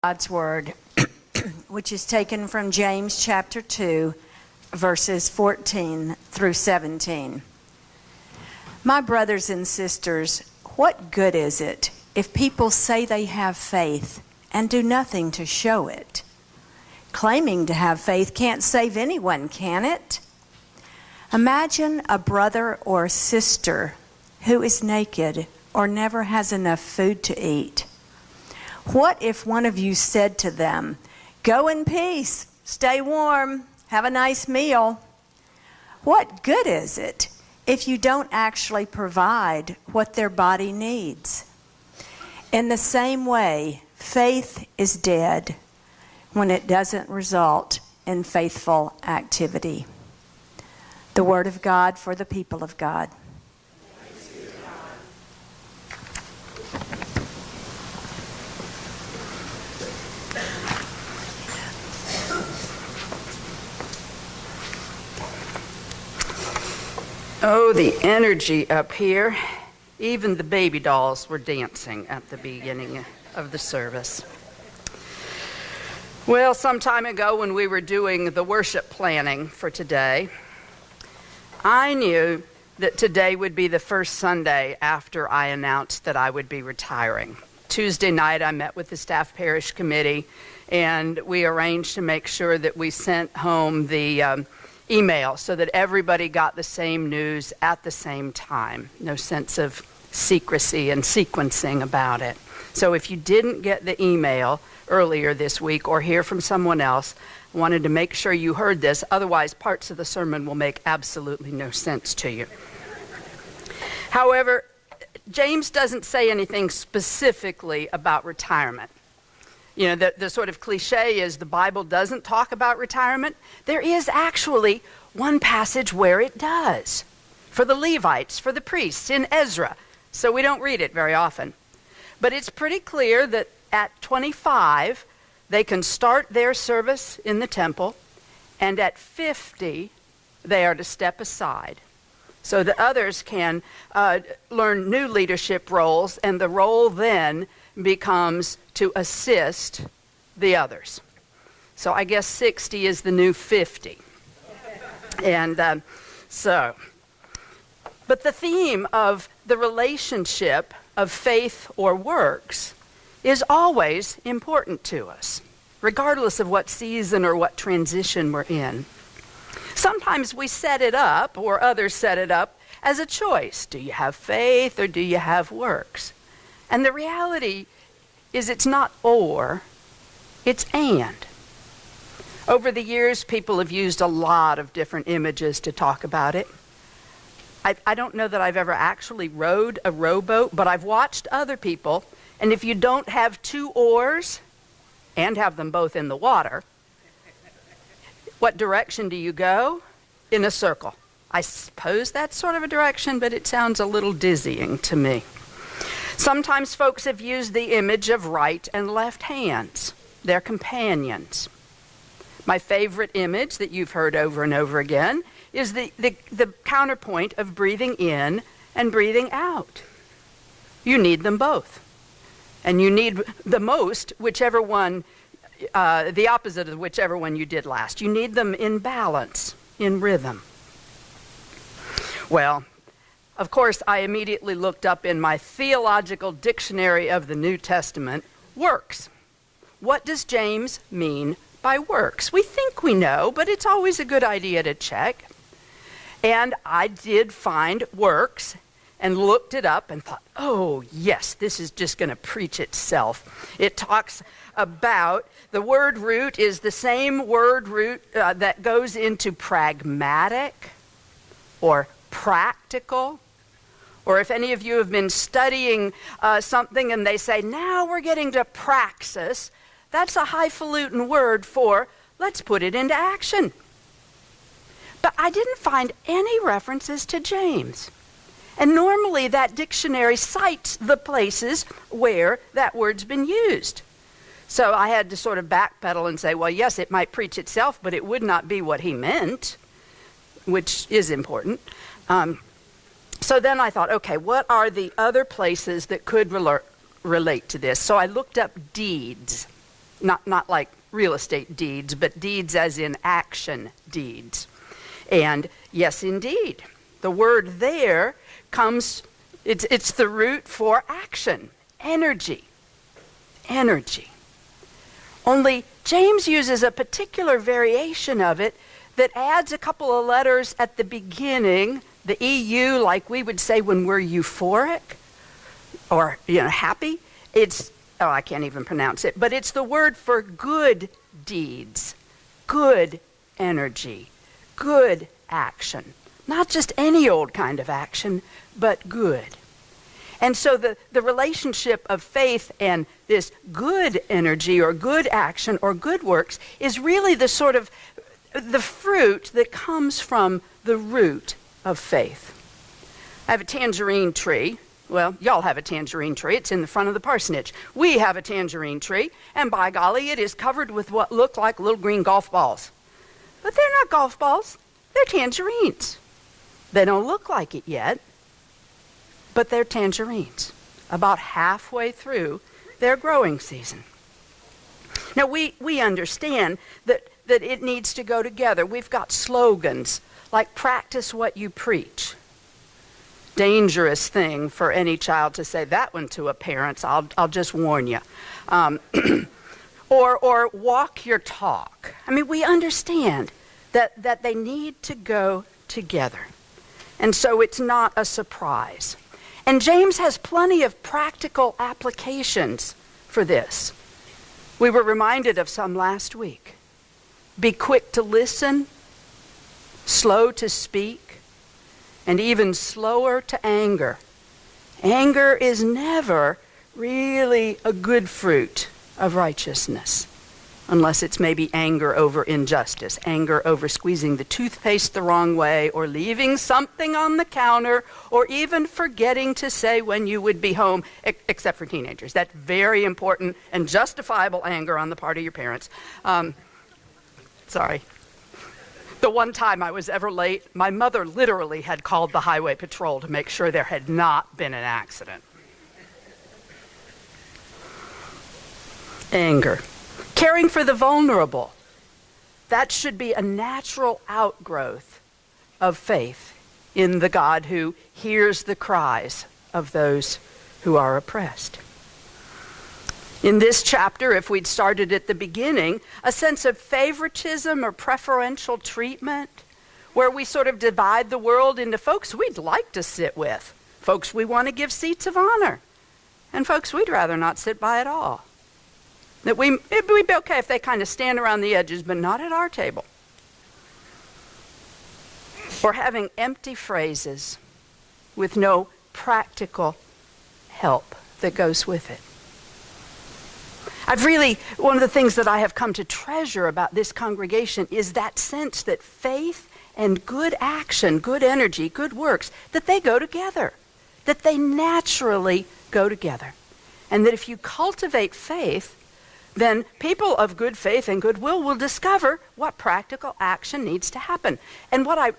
God's Word, which is taken from James chapter 2, verses 14 through 17. My brothers and sisters, what good is it if people say they have faith and do nothing to show it? Claiming to have faith can't save anyone, can it? Imagine a brother or sister who is naked or never has enough food to eat. What if one of you said to them, "Go in peace, stay warm, have a nice meal"? What good is it if you don't actually provide what their body needs? In the same way, faith is dead when it doesn't result in faithful activity. The Word of God for the people of God. Oh, the energy up here. Even the baby dolls were dancing at the beginning of the service. Well, some time ago when we were doing the worship planning for today, I knew that today would be the first Sunday after I announced that I would be retiring. Tuesday night I met with the staff parish committee and we arranged to make sure that we sent home the email so that everybody got the same news at the same time. No sense of secrecy and sequencing about it. So if you didn't get the email earlier this week or hear from someone else, I wanted to make sure you heard this. Otherwise, parts of the sermon will make absolutely no sense to you. However, James doesn't say anything specifically about retirement. You know, the sort of cliche is the Bible doesn't talk about retirement. There is actually one passage where it does. For the Levites, for the priests, in Ezra. So we don't read it very often. But it's pretty clear that at 25, they can start their service in the temple. And at 50, they are to step aside. So that others can learn new leadership roles. And the role then becomes to assist the others. So I guess 60 is the new 50. And but the theme of the relationship of faith or works is always important to us, regardless of what season or what transition we're in. Sometimes we set it up, or others set it up, as a choice. Do you have faith or do you have works? And the reality is it's not or, it's and. Over the years, people have used a lot of different images to talk about it. I don't know that I've ever actually rowed a rowboat, but I've watched other people, and if you don't have two oars and have them both in the water, what direction do you go? In a circle. I suppose that's sort of a direction, but it sounds a little dizzying to me. Sometimes folks have used the image of right and left hands, their companions. My favorite image that you've heard over and over again is the counterpoint of breathing in and breathing out. You need them both. And you need the most, whichever one, the opposite of whichever one you did last. You need them in balance, in rhythm. Well, of course, I immediately looked up in my theological dictionary of the New Testament, works. What does James mean by works? We think we know, but it's always a good idea to check. And I did find works and looked it up and thought, oh, yes, this is just going to preach itself. It talks about, the word root is the same word root that goes into pragmatic or practical. Or if any of you have been studying something and they say, now we're getting to praxis, that's a highfalutin word for, let's put it into action. But I didn't find any references to James. And normally that dictionary cites the places where that word's been used. So I had to sort of backpedal and say, well, yes, it might preach itself, but it would not be what he meant, which is important. So then I thought, okay, what are the other places that could relate to this? So I looked up deeds. not like real estate deeds, but deeds as in action deeds. And yes, indeed, the word there comes, it's the root for action, energy. Energy. Only James uses a particular variation of it that adds a couple of letters at the beginning, the EU, like we would say when we're euphoric or happy. I can't even pronounce it, but it's the word for good deeds, good energy, good action. Not just any old kind of action, but good. And so the relationship of faith and this good energy or good action or good works is really the sort of the fruit that comes from the root of faith. I have a tangerine tree. Well, y'all have a tangerine tree. It's in the front of the parsonage. We have a tangerine tree, and by golly, it is covered with what look like little green golf balls. But they're not golf balls. They're tangerines. They don't look like it yet, but they're tangerines, about halfway through their growing season. Now, we understand that it needs to go together. We've got slogans like practice what you preach. Dangerous thing for any child to say that one to a parent, I'll just warn you. Or walk your talk. I mean, we understand that they need to go together. And so it's not a surprise. And James has plenty of practical applications for this. We were reminded of some last week. Be quick to listen, slow to speak, and even slower to anger. Anger is never really a good fruit of righteousness, unless it's maybe anger over injustice, anger over squeezing the toothpaste the wrong way, or leaving something on the counter, or even forgetting to say when you would be home, except for teenagers. That's very important and justifiable anger on the part of your parents. Sorry. The one time I was ever late, my mother literally had called the highway patrol to make sure there had not been an accident. Anger. Caring for the vulnerable. That should be a natural outgrowth of faith in the God who hears the cries of those who are oppressed. In this chapter, if we'd started at the beginning, a sense of favoritism or preferential treatment, where we sort of divide the world into folks we'd like to sit with, folks we want to give seats of honor, and folks we'd rather not sit by at all. That we'd be okay if they kind of stand around the edges, but not at our table. Or having empty phrases with no practical help that goes with it. One of the things that I have come to treasure about this congregation is that sense that faith and good action, good energy, good works, that they go together, that they naturally go together. And that if you cultivate faith, then people of good faith and goodwill will discover what practical action needs to happen. And one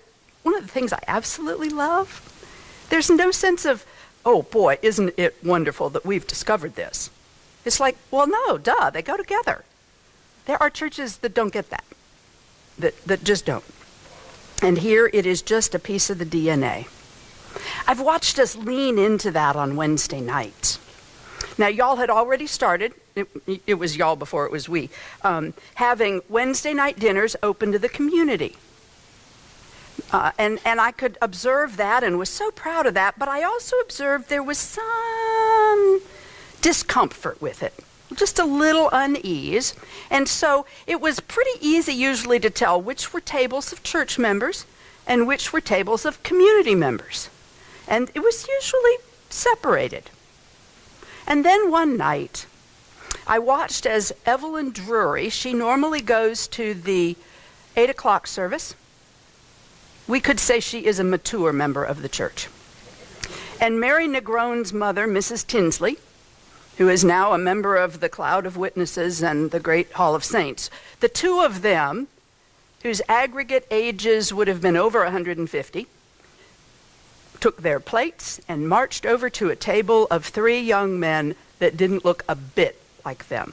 of the things I absolutely love, there's no sense of, oh boy, isn't it wonderful that we've discovered this. It's like, well, no, duh, they go together. There are churches that don't get that just don't. And here it is just a piece of the DNA. I've watched us lean into that on Wednesday nights. Now, y'all had already started, it was y'all before it was we, having Wednesday night dinners open to the community. And I could observe that and was so proud of that, but I also observed there was some discomfort with it, just a little unease. And so it was pretty easy usually to tell which were tables of church members and which were tables of community members. And it was usually separated. And then one night, I watched as Evelyn Drury, she normally goes to the 8 o'clock service. We could say she is a mature member of the church. And Mary Negron's mother, Mrs. Tinsley, who is now a member of the Cloud of Witnesses and the Great Hall of Saints. The two of them, whose aggregate ages would have been over 150, took their plates and marched over to a table of 3 young men that didn't look a bit like them.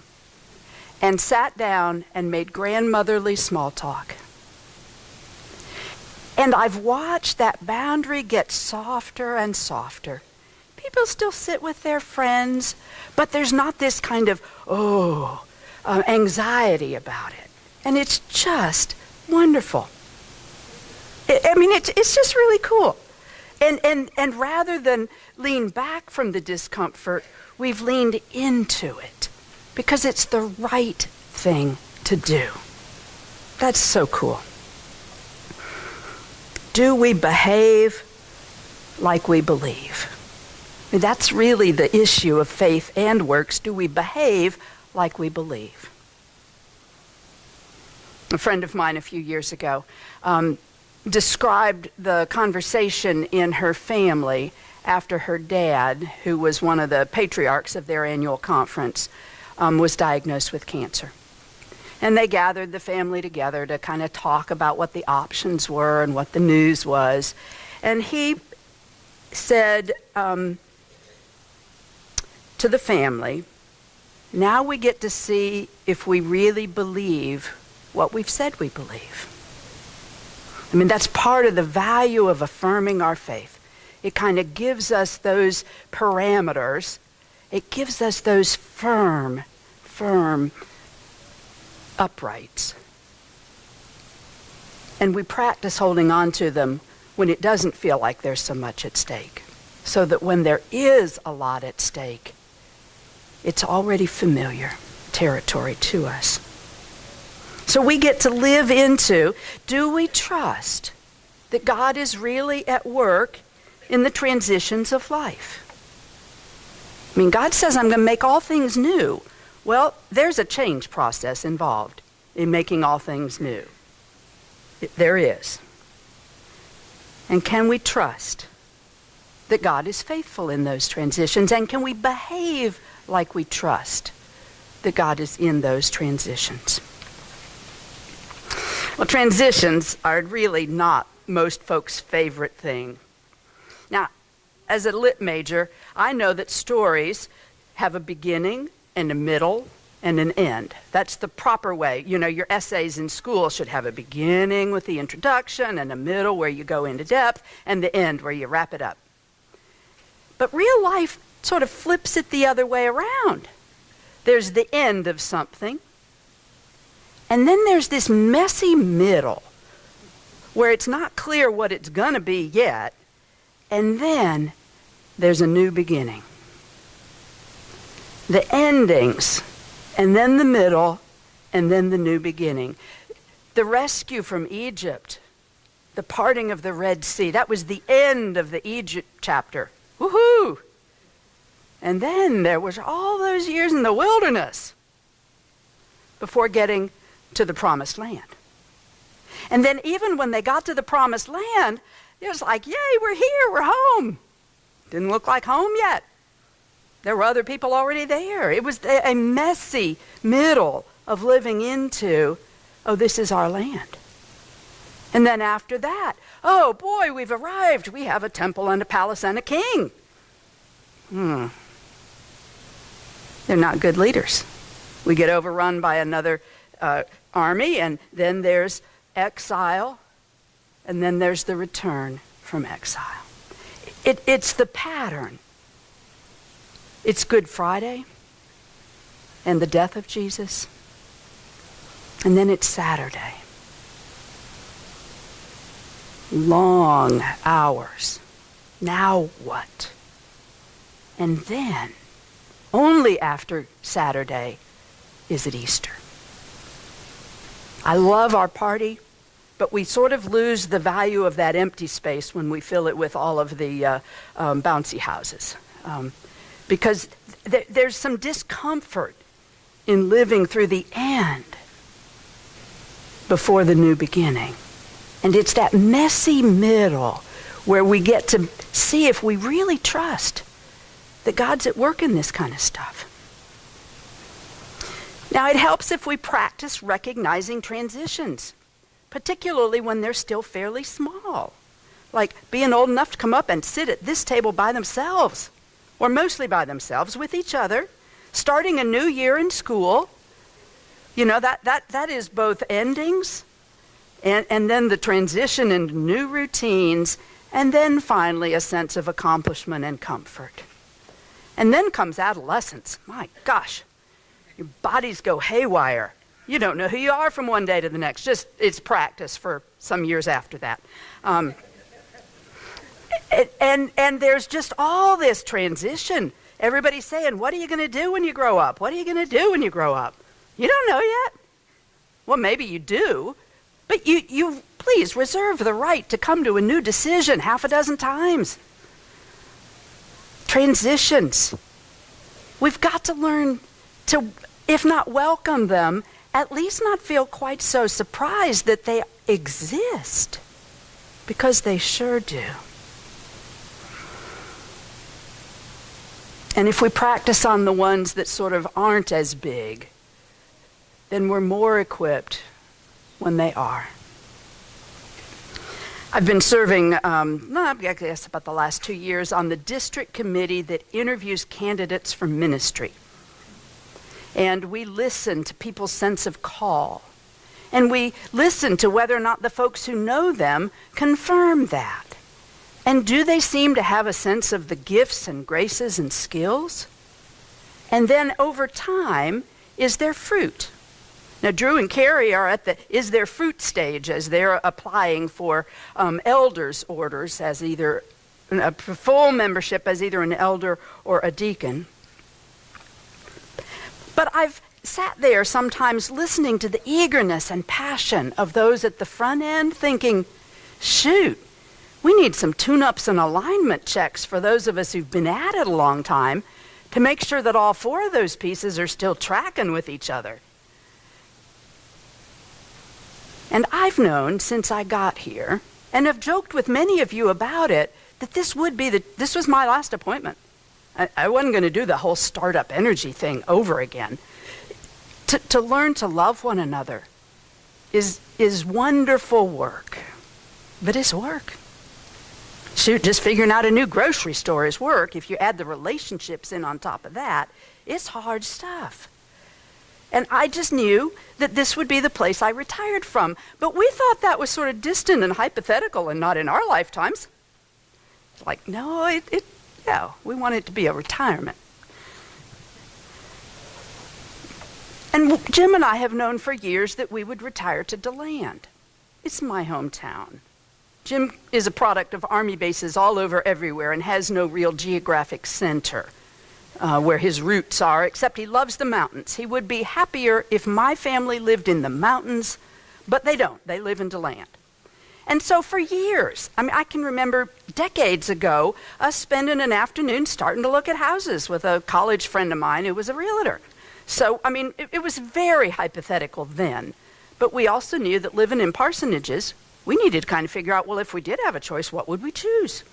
and sat down and made grandmotherly small talk. And I've watched that boundary get softer and softer. People still sit with their friends, but there's not this kind of, anxiety about it. And it's just wonderful. It's just really cool. And rather than lean back from the discomfort, we've leaned into it because it's the right thing to do. That's so cool. Do we behave like we believe? That's really the issue of faith and works. Do we behave like we believe? A friend of mine a few years ago described the conversation in her family after her dad, who was one of the patriarchs of their annual conference, was diagnosed with cancer. And they gathered the family together to kind of talk about what the options were and what the news was. And he said to the family, now we get to see if we really believe what we've said we believe. That's part of the value of affirming our faith. It kind of gives us those parameters. It gives us those firm uprights. And we practice holding on to them when it doesn't feel like there's so much at stake. So that when there is a lot at stake, it's already familiar territory to us. So we get to live into, do we trust that God is really at work in the transitions of life? God says, I'm going to make all things new. Well, there's a change process involved in making all things new. There is. And can we trust that God is faithful in those transitions? And can we behave like we trust that God is in those transitions? Well, transitions are really not most folks' favorite thing. Now, as a lit major, I know that stories have a beginning and a middle and an end. That's the proper way. Your essays in school should have a beginning with the introduction and a middle where you go into depth and the end where you wrap it up. But real life sort of flips it the other way around. There's the end of something, and then there's this messy middle where it's not clear what it's going to be yet, and then there's a new beginning. The endings, and then the middle, and then the new beginning. The rescue from Egypt, the parting of the Red Sea, that was the end of the Egypt chapter. Woohoo! And then there was all those years in the wilderness before getting to the promised land. And then even when they got to the promised land, it was like, yay, we're here, we're home. Didn't look like home yet. There were other people already there. It was a messy middle of living into, this is our land. And then after that, oh boy, we've arrived. We have a temple and a palace and a king. They're not good leaders. We get overrun by another army, and then there's exile, and then there's the return from exile. It's the pattern. It's Good Friday and the death of Jesus, and then it's Saturday. Long hours. Now what? And then, only after Saturday, is it Easter. I love our party, but we sort of lose the value of that empty space when we fill it with all of the bouncy houses. Because there's some discomfort in living through the end before the new beginning. And it's that messy middle where we get to see if we really trust that God's at work in this kind of stuff. Now, it helps if we practice recognizing transitions, particularly when they're still fairly small, like being old enough to come up and sit at this table by themselves, or mostly by themselves with each other, starting a new year in school, You know, that is both endings and then the transition into new routines, and then finally a sense of accomplishment and comfort. And then comes adolescence. My gosh, your bodies go haywire. You don't know who you are from one day to the next. Just, it's practice for some years after that. And there's just all this transition. Everybody's saying, what are you going to do when you grow up? What are you going to do when you grow up? You don't know yet. Well, maybe you do, but you please reserve the right to come to a new decision half a dozen times. Transitions. We've got to learn to, if not welcome them, at least not feel quite so surprised that they exist, because they sure do. And if we practice on the ones that sort of aren't as big, then we're more equipped when they are. I've been serving, I guess about the last 2 years, on the district committee that interviews candidates for ministry. And we listen to people's sense of call. And we listen to whether or not the folks who know them confirm that. And do they seem to have a sense of the gifts and graces and skills? And then over time, is there fruit? Now, Drew and Carrie are at the is there fruit stage as they're applying for elders' orders as either a full membership as either an elder or a deacon. But I've sat there sometimes listening to the eagerness and passion of those at the front end thinking, shoot, we need some tune-ups and alignment checks for those of us who've been at it a long time to make sure that all four of those pieces are still tracking with each other. And I've known since I got here, and have joked with many of you about it, that this was my last appointment. I wasn't going to do the whole startup energy thing over again. To learn to love one another is wonderful work, but it's work. Shoot, just figuring out a new grocery store is work. If you add the relationships in on top of that, it's hard stuff. And I just knew that this would be the place I retired from. But we thought that was sort of distant and hypothetical and not in our lifetimes. It's like, no, we want it to be a retirement. And Jim and I have known for years that we would retire to DeLand. It's my hometown. Jim is a product of Army bases all over everywhere and has no real geographic center where his roots are, except he loves the mountains. He would be happier if my family lived in the mountains, but they don't. They live in DeLand. And so for years, I can remember decades ago, us spending an afternoon starting to look at houses with a college friend of mine who was a realtor. So, it was very hypothetical then, but we also knew that living in parsonages, we needed to kind of figure out, well, if we did have a choice, what would we choose?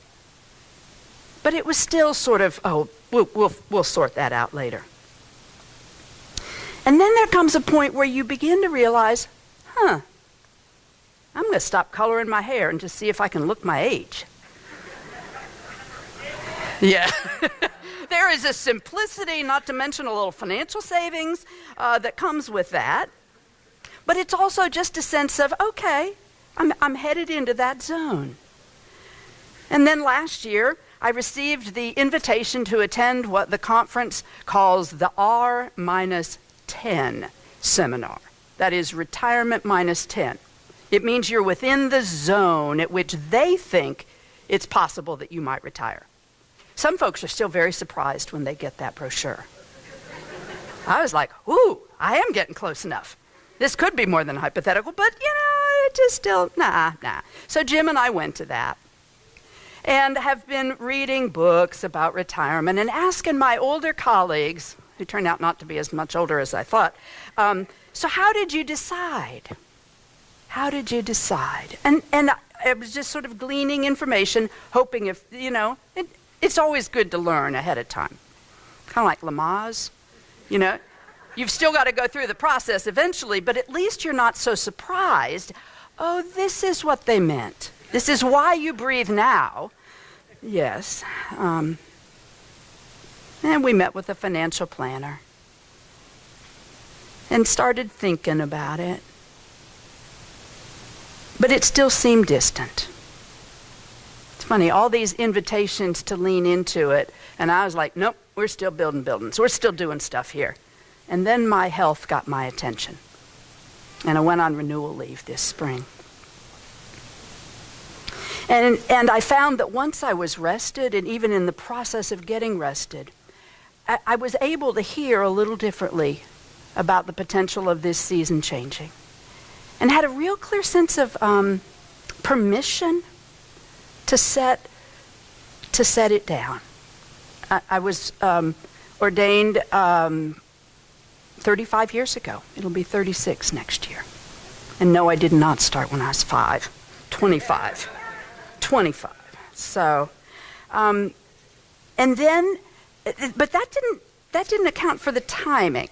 But it was still sort of, we'll sort that out later. And then there comes a point where you begin to realize, I'm going to stop coloring my hair and just see if I can look my age. Yeah. There is a simplicity, not to mention a little financial savings that comes with that. But it's also just a sense of, okay, I'm headed into that zone. And then last year, I received the invitation to attend what the conference calls the R-10 seminar. That is retirement minus 10. It means you're within the zone at which they think it's possible that you might retire. Some folks are still very surprised when they get that brochure. I was like, I am getting close enough. This could be more than hypothetical, but it just still, nah. So Jim and I went to that and have been reading books about retirement and asking my older colleagues, who turned out not to be as much older as I thought, so how did you decide? How did you decide? And I was just sort of gleaning information, hoping if, it's always good to learn ahead of time. Kind of like Lamaze, You've still got to go through the process eventually, but at least you're not so surprised. Oh, this is what they meant. This is why you breathe now. Yes. And we met with a financial planner. and started thinking about it. But it still seemed distant. It's funny, all these invitations to lean into it, and I was like, nope, we're still building buildings. We're still doing stuff here. And then my health got my attention. And I went on renewal leave this spring. And I found that once I was rested, and even in the process of getting rested, I was able to hear a little differently about the potential of this season changing. And had a real clear sense of permission to set it down. I was ordained 35 years ago. It'll be 36 next year. And no, I did not start when I was 25. So, and then, but that didn't account for the timing.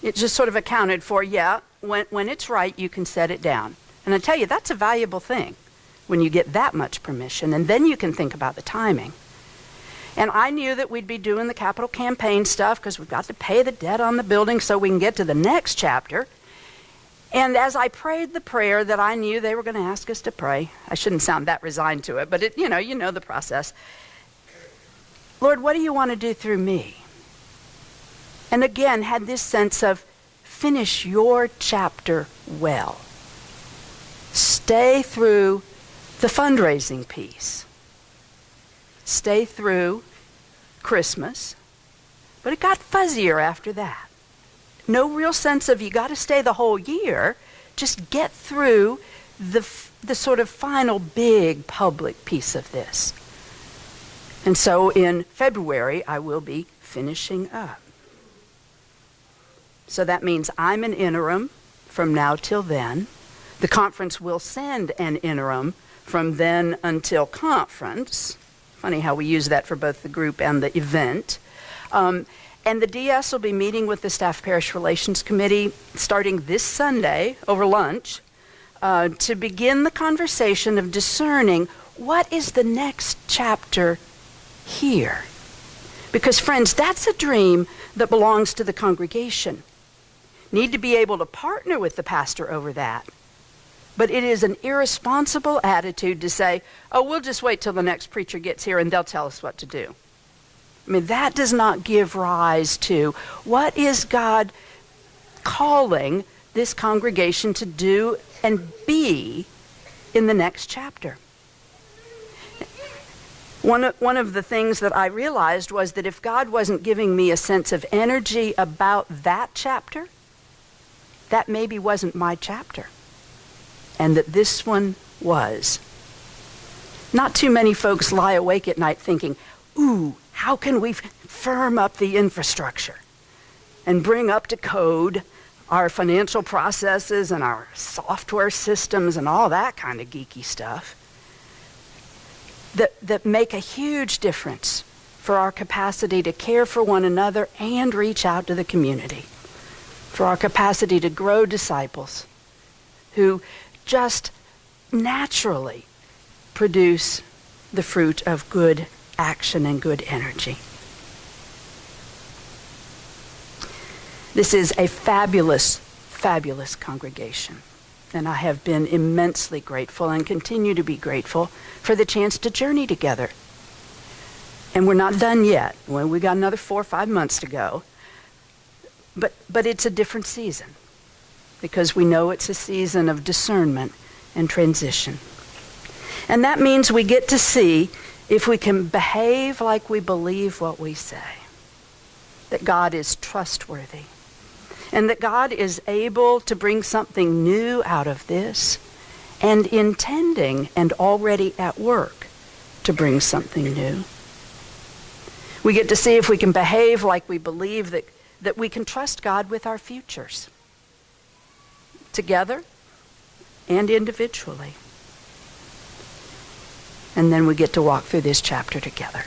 It just sort of accounted for, when it's right, you can set it down. And I tell you, that's a valuable thing when you get that much permission, and then you can think about the timing. And I knew that we'd be doing the capital campaign stuff because we've got to pay the debt on the building so we can get to the next chapter. And as I prayed the prayer that I knew they were going to ask us to pray, I shouldn't sound that resigned to it, but you know the process. Lord, what do you want to do through me? And again, had this sense of finish your chapter well. Stay through the fundraising piece. Stay through Christmas. But it got fuzzier after that. No real sense of you got to stay the whole year. Just get through the sort of final big public piece of this. And so in February, I will be finishing up. So that means I'm an interim from now till then. The conference will send an interim from then until conference. Funny how we use that for both the group and the event. And the DS will be meeting with the Staff Parish Relations Committee starting this Sunday over lunch to begin the conversation of discerning what is the next chapter here. Because friends, that's a dream that belongs to the congregation. Need to be able to partner with the pastor over that. But it is an irresponsible attitude to say, oh, we'll just wait till the next preacher gets here and they'll tell us what to do. I mean, that does not give rise to what is God calling this congregation to do and be in the next chapter. One of the things that I realized was that if God wasn't giving me a sense of energy about that chapter, that maybe wasn't my chapter. And that this one was. Not too many folks lie awake at night thinking, ooh, how can we firm up the infrastructure and bring up to code our financial processes and our software systems and all that kind of geeky stuff that make a huge difference for our capacity to care for one another and reach out to the community, for our capacity to grow disciples who just naturally produce the fruit of good action and good energy. This is a fabulous, fabulous congregation. And I have been immensely grateful and continue to be grateful for the chance to journey together. And we're not done yet. Well, we got another 4 or 5 months to go. But it's a different season because we know it's a season of discernment and transition. And that means we get to see if we can behave like we believe what we say, that God is trustworthy, and that God is able to bring something new out of this, and intending and already at work to bring something new. We get to see if we can behave like we believe that we can trust God with our futures, together and individually. And then we get to walk through this chapter together.